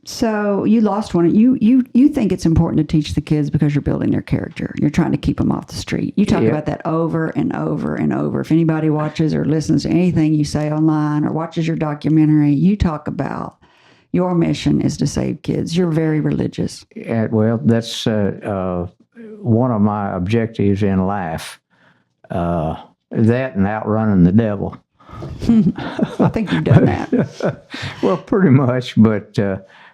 S3: So you lost one. You think it's important to teach the kids because you're building their character. You're trying to keep them off the street. You talk about that over and over and over. If anybody watches or listens to anything you say online or watches your documentary, you talk about your mission is to save kids. You're very religious.
S4: Well, that's one of my objectives in life. That and outrunning the devil.
S3: I think you've done that.
S4: Well, pretty much. But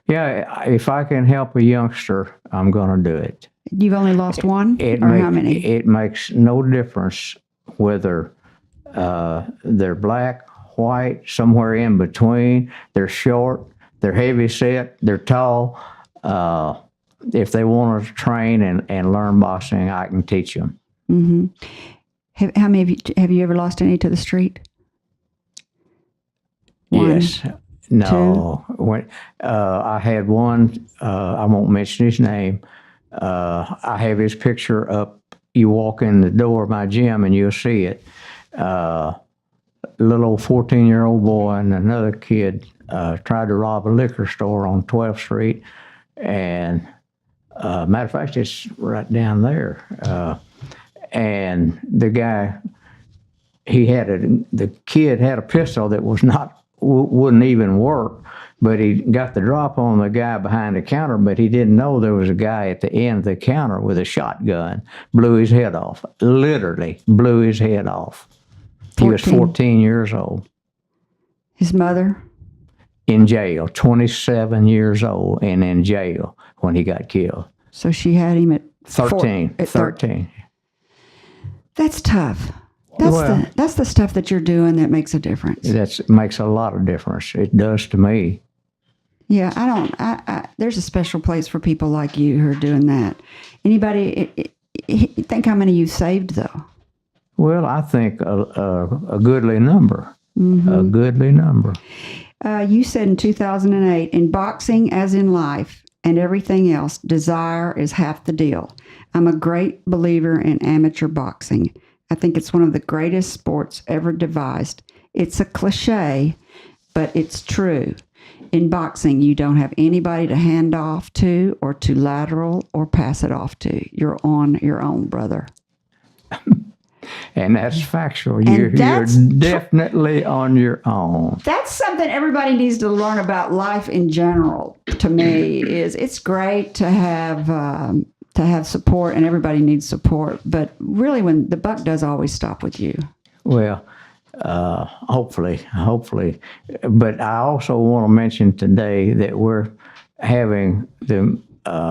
S4: yeah, if I can help a youngster, I'm going to do it.
S3: You've only lost one, how many?
S4: It makes no difference whether they're black, white, somewhere in between. They're short, they're heavy set, they're tall. If they want to train and learn boxing, I can teach them.
S3: Mm-hmm. How many have you ever lost any to the street? One,
S4: yes. No. When, I had one, I won't mention his name. I have his picture up. You walk in the door of my gym and you'll see it. Little old 14-year-old boy and another kid tried to rob a liquor store on 12th Street. And matter of fact, it's right down there. And the guy, the kid had a pistol that wouldn't even work, but he got the drop on the guy behind the counter, but he didn't know there was a guy at the end of the counter with a shotgun, blew his head off, literally blew his head off. 14. He was 14 years old.
S3: His mother?
S4: In jail, 27 years old and in jail when he got killed.
S3: So she had him at
S4: 13. 13.
S3: That's tough. That's the stuff that you're doing that makes a difference.
S4: That makes a lot of difference. It does to me.
S3: Yeah, there's a special place for people like you who are doing that. Anybody think how many you saved though?
S4: Well, I think a goodly number. Mm-hmm. A goodly number.
S3: You said in 2008, in boxing as in life and everything else, desire is half the deal. I'm a great believer in amateur boxing. I think it's one of the greatest sports ever devised. It's a cliche, but it's true. In boxing, you don't have anybody to hand off to or to lateral or pass it off to. You're on your own, brother.
S4: And that's factual. You're definitely on your own.
S3: That's something everybody needs to learn about life in general. To me, it's great to have support, and everybody needs support. But really, when the buck does always stop with you. Well,
S4: hopefully. But I also want to mention today that we're having the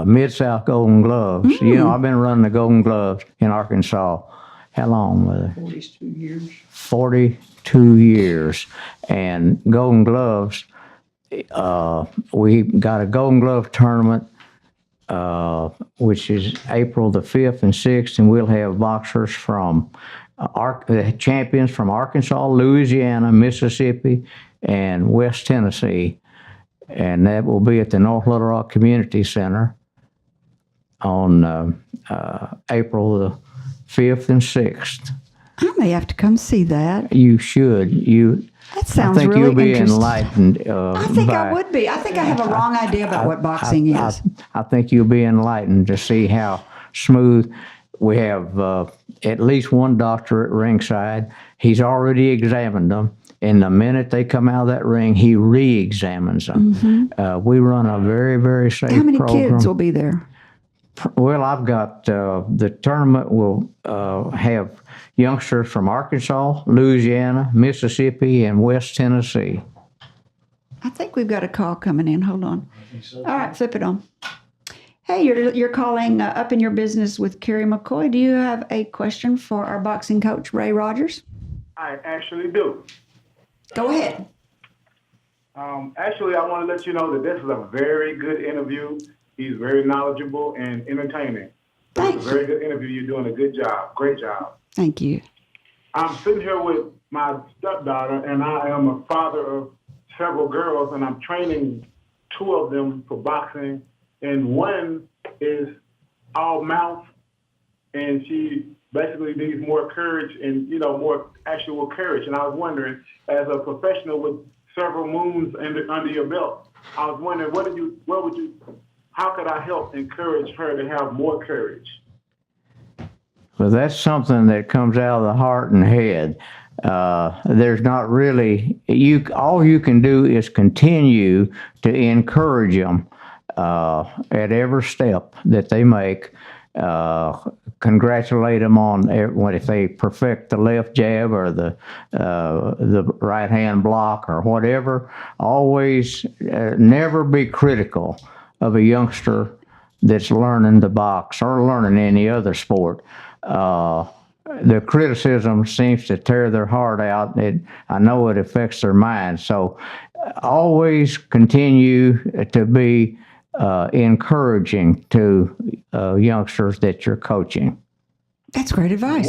S4: Mid-South Golden Gloves. Mm. You know, I've been running the Golden Gloves in Arkansas. How long was it?
S5: 42 years.
S4: 42 years. And Golden Gloves, we got a Golden Glove tournament, which is April the 5th and 6th, and we'll have boxers from champions from Arkansas, Louisiana, Mississippi, and West Tennessee. And that will be at the North Little Rock Community Center on April the 5th and 6th.
S3: I may have to come see that.
S4: You should.
S3: That sounds
S4: I think
S3: really
S4: you'll be
S3: interesting.
S4: Enlightened.
S3: I think I would be. I think I have a wrong idea about what boxing is.
S4: I think you'll be enlightened to see how smooth. We have at least one doctor at ringside. He's already examined them. And the minute they come out of that ring, he re-examines them. Mm-hmm. We run a very, very safe program.
S3: How many kids will be there?
S4: Well, I've got the tournament will have youngsters from Arkansas, Louisiana, Mississippi, and West Tennessee.
S3: I think we've got a call coming in. Hold on. All right, flip it on. Hey, you're calling Up in Your Business with Kerry McCoy. Do you have a question for our boxing coach, Ray Rodgers?
S6: I actually do.
S3: Go ahead.
S6: Actually, I want to let you know that this is a very good interview. He's very knowledgeable and entertaining.
S3: Thanks.
S6: It's a very good interview. You're doing a good job. Great job.
S3: Thank you.
S6: I'm sitting here with my stepdaughter, and I am a father of several girls, and I'm training two of them for boxing. And one is all mouth, and she basically needs more courage and, more actual courage. And I was wondering, as a professional with several moons under your belt, I was wondering, how could I help encourage her to have more courage?
S4: Well, that's something that comes out of the heart and head. there's not really all you can do is continue to encourage them at every step that they make. Congratulate them on if they perfect the left jab or the right hand block or whatever. Always never be critical of a youngster that's learning to box or learning any other sport. The criticism seems to tear their heart out. I know it affects their mind. So always continue to be encouraging to youngsters that you're coaching.
S3: That's great advice.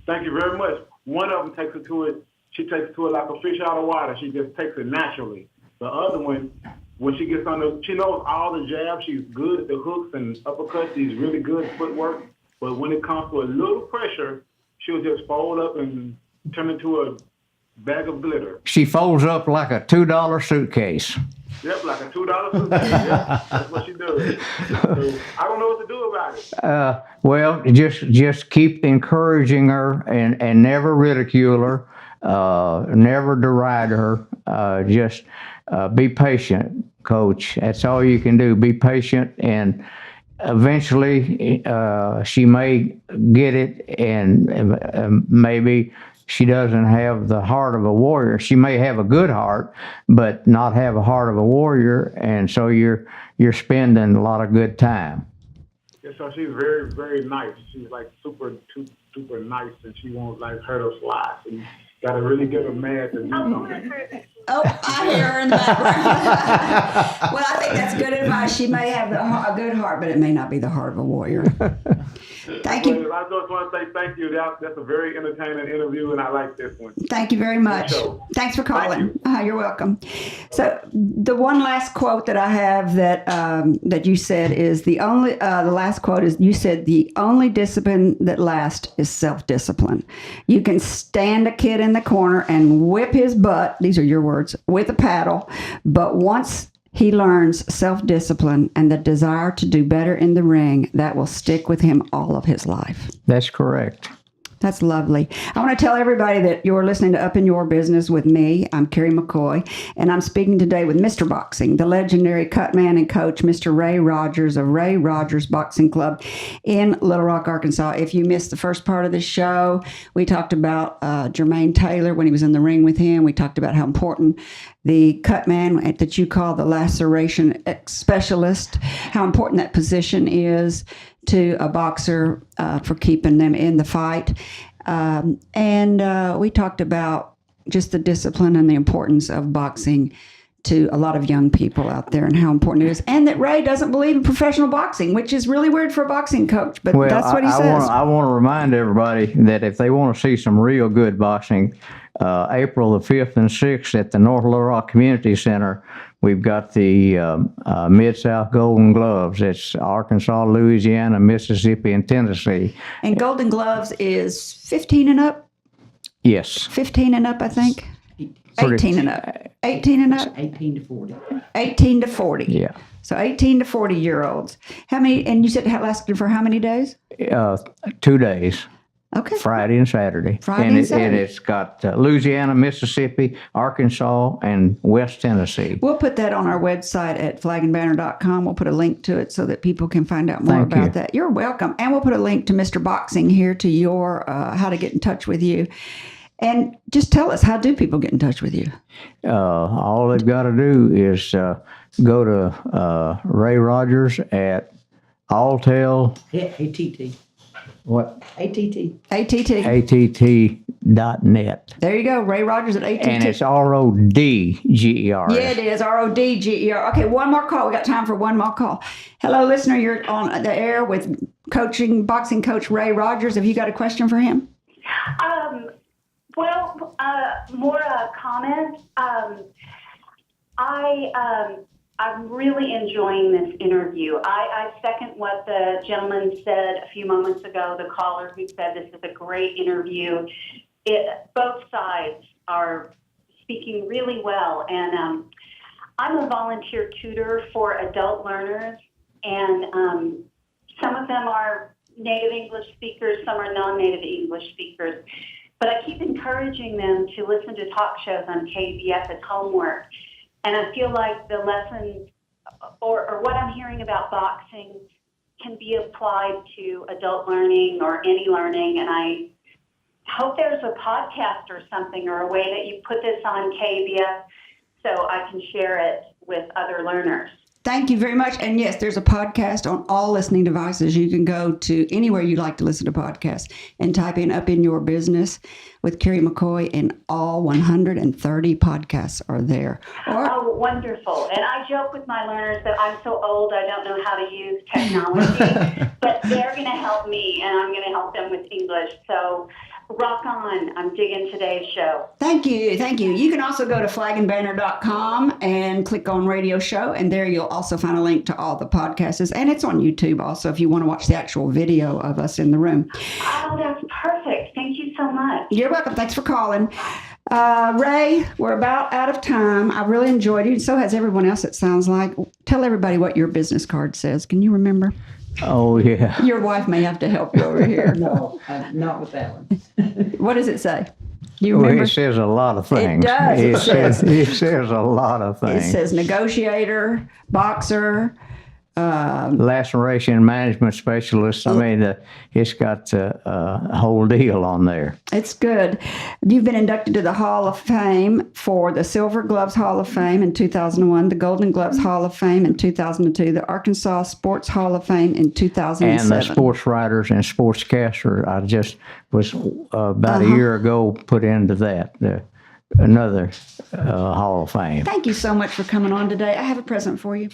S6: Thank you very much. One of them takes it to it. She takes it to it like a fish out of water. She just takes it naturally. The other one, when she gets on she knows all the jabs. She's good at the hooks and uppercuts. She's really good at footwork. But when it comes to a little pressure, she'll just fold up and turn into a bag of glitter.
S4: She folds up like a $2 suitcase.
S6: Yep, like a $2 suitcase. Yep, that's what she does. So I don't know what to do about it.
S4: Well, just keep encouraging her and never ridicule her, never deride her. Just be patient, Coach. That's all you can do. Be patient, and eventually she may get it, and maybe she doesn't have the heart of a warrior. She may have a good heart, but not have a heart of a warrior, and so you're spending a lot of good time.
S6: Yeah, so she's very, very nice. She's like super nice, and she won't like hurt us flies. So you got to really get her mad to do something.
S3: Oh, I hear her in the background. Well, I think that's good advice. She may have a good heart, but it may not be the heart of a warrior. Thank you.
S6: Well, I just want to say thank you. That's a very entertaining interview, and I like this one.
S3: Thank you very much. Thanks for calling. You're welcome. So the one last quote that I have that you said is the last quote is you said the only discipline that lasts is self-discipline. You can stand a kid in the corner and whip his butt. These are your words, with a paddle, but once he learns self-discipline and the desire to do better in the ring, that will stick with him all of his life.
S4: That's correct.
S3: That's lovely. I want to tell everybody that you're listening to Up in Your Business with me. I'm Kerry McCoy, and I'm speaking today with Mr. Boxing, the legendary cutman and coach, Mr. Ray Rodgers of Ray Rodgers Boxing Club in Little Rock, Arkansas. If you missed the first part of the show, we talked about Jermaine Taylor when he was in the ring with him. We talked about how important the cutman that you call the laceration specialist, how important that position is to a boxer for keeping them in the fight. And we talked about just the discipline and the importance of boxing to a lot of young people out there and how important it is. And that Ray doesn't believe in professional boxing, which is really weird for a boxing coach, but that's what he says.
S4: I want to remind everybody that if they want to see some real good boxing, April the 5th and 6th at the North Little Rock Community Center, we've got the Mid-South Golden Gloves. It's Arkansas, Louisiana, Mississippi, and Tennessee.
S3: And Golden Gloves is 15 and up?
S4: Yes.
S3: 15 and up, I think. 18 and up. 18 and up?
S5: 18 to 40.
S3: 18 to 40.
S4: Yeah.
S3: So 18 to 40-year-olds. How many, and you said it lasted for how many days?
S4: 2 days.
S3: Okay.
S4: Friday and Saturday.
S3: And
S4: it's got Louisiana, Mississippi, Arkansas, and West Tennessee.
S3: We'll put that on our website at flagandbanner.com. We'll put a link to it so that people can find out more about that. You're welcome. And we'll put a link to Mr. Boxing here to your how to get in touch with you. And just tell us, how do people get in touch with you?
S4: All they've got to do is go to Ray Rodgers at Alltel.
S5: ATT.
S4: What?
S5: ATT.
S4: ATT.net.
S3: There you go, Ray Rodgers at ATT.
S4: And it's RODGER.
S3: Yeah, it is, RODGER. Okay, one more call. We got time for one more call. Hello, listener. You're on the air with boxing coach Ray Rodgers. Have you got a question for him?
S7: More a comment. I'm really enjoying this interview. I second what the gentleman said a few moments ago, the caller who said this is a great interview. Both sides are speaking really well. And I'm a volunteer tutor for adult learners, and some of them are native English speakers, some are non-native English speakers. But I keep encouraging them to listen to talk shows on KBS as homework. And I feel like the lessons or what I'm hearing about boxing can be applied to adult learning or any learning. And I hope there's a podcast or something or a way that you put this on KBS so I can share it with other learners.
S3: Thank you very much. And yes, there's a podcast on all listening devices. You can go to anywhere you'd like to listen to podcasts and type in Up in Your Business with Kerry McCoy, and all 130 podcasts are there.
S7: Oh, wonderful. And I joke with my learners that I'm so old I don't know how to use technology, but they're going to help me, and I'm going to help them with English. So rock on. I'm digging today's show.
S3: Thank you. Thank you. You can also go to flagandbanner.com and click on radio show, and there you'll also find a link to all the podcasts. And it's on YouTube also if you want to watch the actual video of us in the room.
S7: Oh, that's perfect. Thank you so much.
S3: You're welcome. Thanks for calling. Ray, we're about out of time. I really enjoyed it. So has everyone else, it sounds like. Tell everybody what your business card says. Can you remember?
S4: Oh, yeah.
S3: Your wife may have to help you over here.
S5: No, not with that one.
S3: What does it say? You
S4: Well,
S3: remember?
S4: it says a lot of things.
S3: It does.
S4: It says a lot of
S3: It
S4: things.
S3: says negotiator, boxer,
S4: Laceration management specialist. I mean, it's got a whole deal on there.
S3: it's good. You've been inducted to the Hall of Fame for the Silver Gloves Hall of Fame in 2001, the Golden Gloves Hall of Fame in 2002, the Arkansas Sports Hall of Fame in 2007.
S4: And the sports writers and sportscaster, I just was about a year ago put into that, another Hall of Fame.
S3: Thank you so much for coming on today. I have a present for you.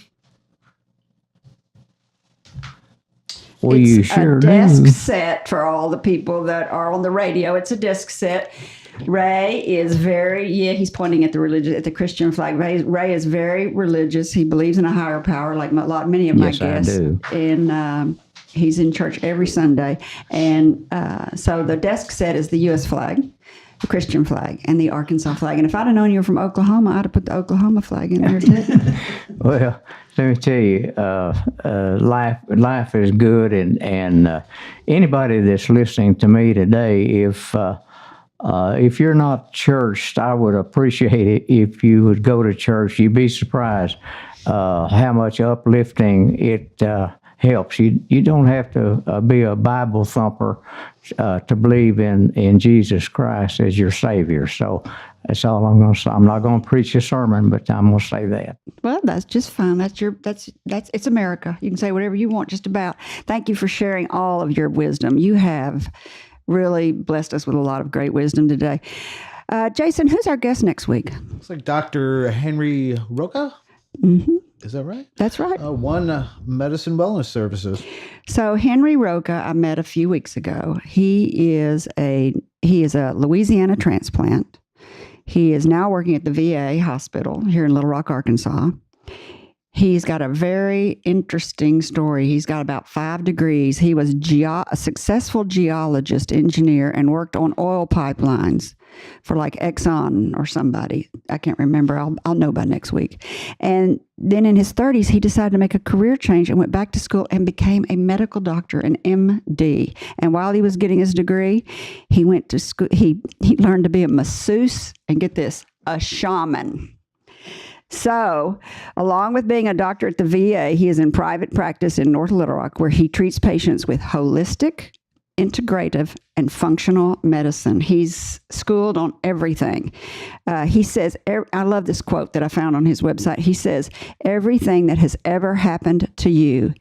S4: Well, you sure
S3: a
S4: do.
S3: desk set for all the people that are on the radio. It's a desk set. Ray is he's pointing at the Christian flag. Ray is very religious. He believes in a higher power, like many of my
S4: Yes, I
S3: guests.
S4: do.
S3: And he's in church every Sunday. And so the desk set is the U.S. flag, the Christian flag, and the Arkansas flag. And if I'd have known you were from Oklahoma, I'd have put the Oklahoma flag in there too.
S4: Well, let me tell you, life is good, and anybody that's listening to me today, if you're not churched, I would appreciate it if you would go to church. You'd be surprised how much uplifting it helps. You don't have to be a Bible thumper to believe in Jesus Christ as your Savior. So that's all I'm going to say. I'm not going to preach a sermon, but I'm going to say that.
S3: Well, that's just fine. That's it's America. You can say whatever you want, just about. Thank you for sharing all of your wisdom. You have really blessed us with a lot of great wisdom today. Jason, who's our guest next week?
S2: Looks like Dr. Henry Roca.
S3: Mm-hmm.
S2: Is that right?
S3: That's right.
S2: One Medicine Wellness Services.
S3: So Henry Roca, I met a few weeks ago. He is a Louisiana transplant. He is now working at the VA hospital here in Little Rock, Arkansas. He's got a very interesting story. He's got about 5 degrees. He was a successful geologist, engineer, and worked on oil pipelines for like Exxon or somebody. I can't remember. I'll know by next week. And then in his 30s, he decided to make a career change and went back to school and became a medical doctor, an MD. And while he was getting his degree, he went to school. He learned to be a masseuse, and get this, a shaman. So, along with being a doctor at the VA, he is in private practice in North Little Rock, where he treats patients with holistic, integrative, and functional medicine. He's schooled on everything. He says, I love this quote that I found on his website. He says, everything that has ever happened to you,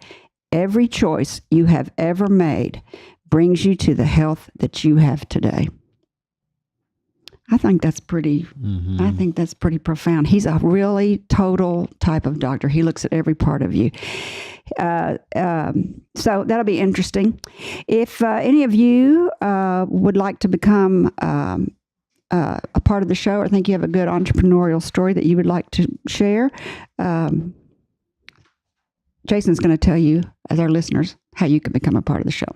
S3: every choice you have ever made, brings you to the health that you have today. I think that's pretty. I think that's pretty profound. He's a really total type of doctor. He looks at every part of you. So that'll be interesting. If any of you would like to become a part of the show, or think you have a good entrepreneurial story that you would like to share, Jason's going to tell you, as our listeners, how you can become a part of the show.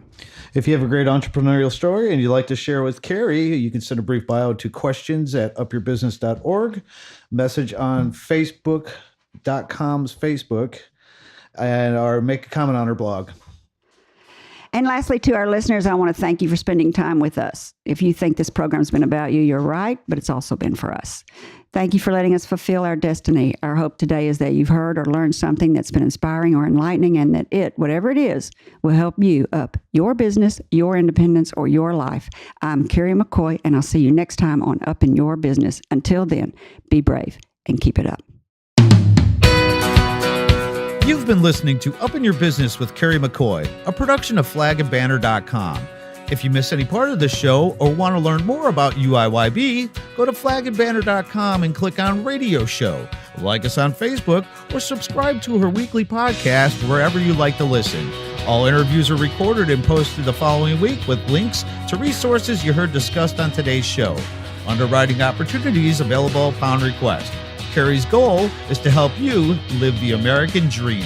S2: If you have a great entrepreneurial story and you'd like to share with Kerry, you can send a brief bio to questions@upyourbusiness.org, message on Facebook.com's Facebook, or make a comment on our blog.
S3: And lastly, to our listeners, I want to thank you for spending time with us. If you think this program's been about you, you're right, but it's also been for us. Thank you for letting us fulfill our destiny. Our hope today is that you've heard or learned something that's been inspiring or enlightening, and that it, whatever it is, will help you up your business, your independence, or your life. I'm Kerry McCoy, and I'll see you next time on Up in Your Business. Until then, be brave and keep it up.
S2: You've been listening to Up in Your Business with Kerry McCoy, a production of flagandbanner.com. If you miss any part of the show or want to learn more about UIYB, go to flagandbanner.com and click on Radio Show. Like us on Facebook or subscribe to her weekly podcast wherever you like to listen. All interviews are recorded and posted the following week with links to resources you heard discussed on today's show. Underwriting opportunities available upon request. Kerry's goal is to help you live the American dream.